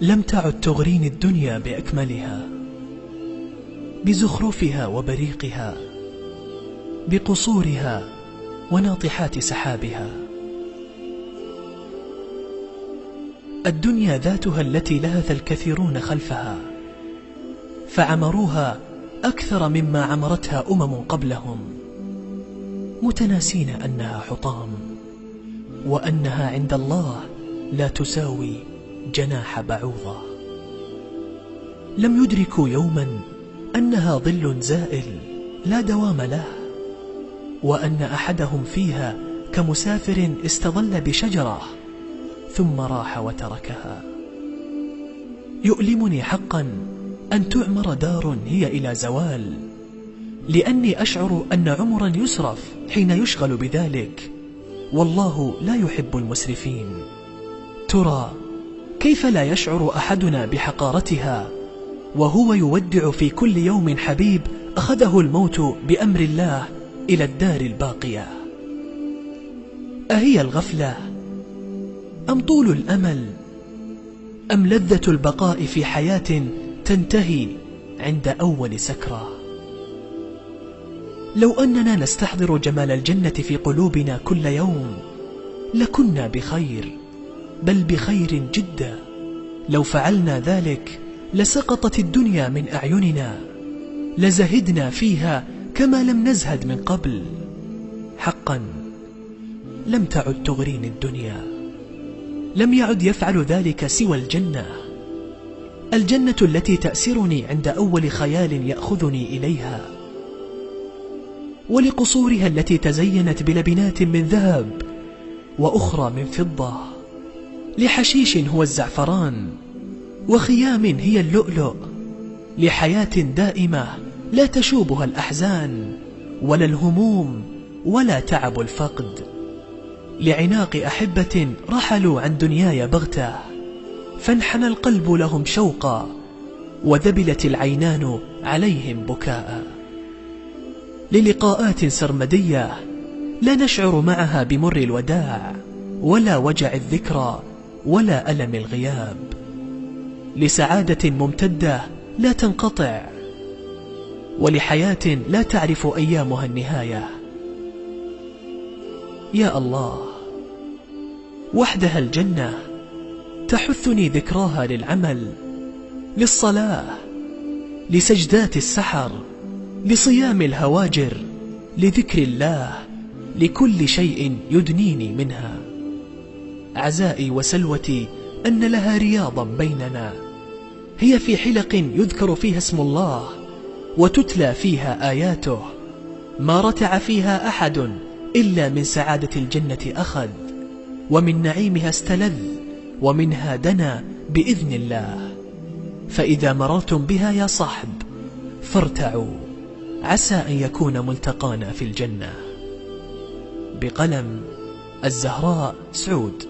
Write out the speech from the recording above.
لم تعد تغريني الدنيا بأكملها، بزخرفها وبريقها، بقصورها وناطحات سحابها. الدنيا ذاتها التي لهث الكثيرون خلفها، فعمروها أكثر مما عمرتها قبلهم، متناسين أنها حطام، وأنها عند الله لا تساوي جناح بعوضة. لم يدركوا يوما أنها ظل زائل لا دوام له، وأن أحدهم فيها كمسافر استظل بشجرة ثم راح وتركها. يؤلمني حقا أن تعمر دار هي إلى زوال، لأني أشعر أن عمرا يسرف حين يشغل بذلك، والله لا يحب المسرفين. ترى كيف لا يشعر أحدنا بحقارتها وهو يودع في كل يوم حبيب أخذه الموت بأمر الله إلى الدار الباقية؟ أهي الغفلة أم طول الأمل أم لذة البقاء في حياة تنتهي عند أول سكرة؟ لو أننا نستحضر جمال الجنة في قلوبنا كل يوم لكنا بخير، بل بخير جدا. لو فعلنا ذلك لسقطت الدنيا من أعيننا، لزهدنا فيها كما لم نزهد من قبل. حقا لم تعد تغريني الدنيا، لم يعد يفعل ذلك سوى الجنة. الجنة التي تأسرني عند أول خيال يأخذني إليها، ولقصورها التي تزينت بلبنات من ذهب وأخرى من فضة، لحشيش هو الزعفران وخيام هي اللؤلؤ، لحياة دائمة لا تشوبها الأحزان ولا الهموم ولا تعب الفقد، لعناق أحبة رحلوا عن دنياي بغتة فانحنى القلب لهم شوقا وذبلت العينان عليهم بكاء، للقاءات سرمدية لا نشعر معها بمر الوداع ولا وجع الذكرى ولا ألم الغياب، لسعادة ممتدة لا تنقطع، ولحياة لا تعرف أيامها النهاية. يا الله، وحدها الجنة تحثني ذكراها للعمل، للصلاة، لسجدات السحر، لصيام الهواجر، لذكر الله، لكل شيء يدنيني منها. عزائي وسلوتي أن لها رياضا بيننا، هي في حلق يذكر فيها اسم الله وتتلى فيها آياته، ما رتع فيها أحد إلا من سعادة الجنة أخذ، ومن نعيمها استلذ، ومنها دنا بإذن الله. فإذا مررتم بها يا صحب فارتعوا، عسى أن يكون ملتقانا في الجنة. بقلم الزهراء سعود.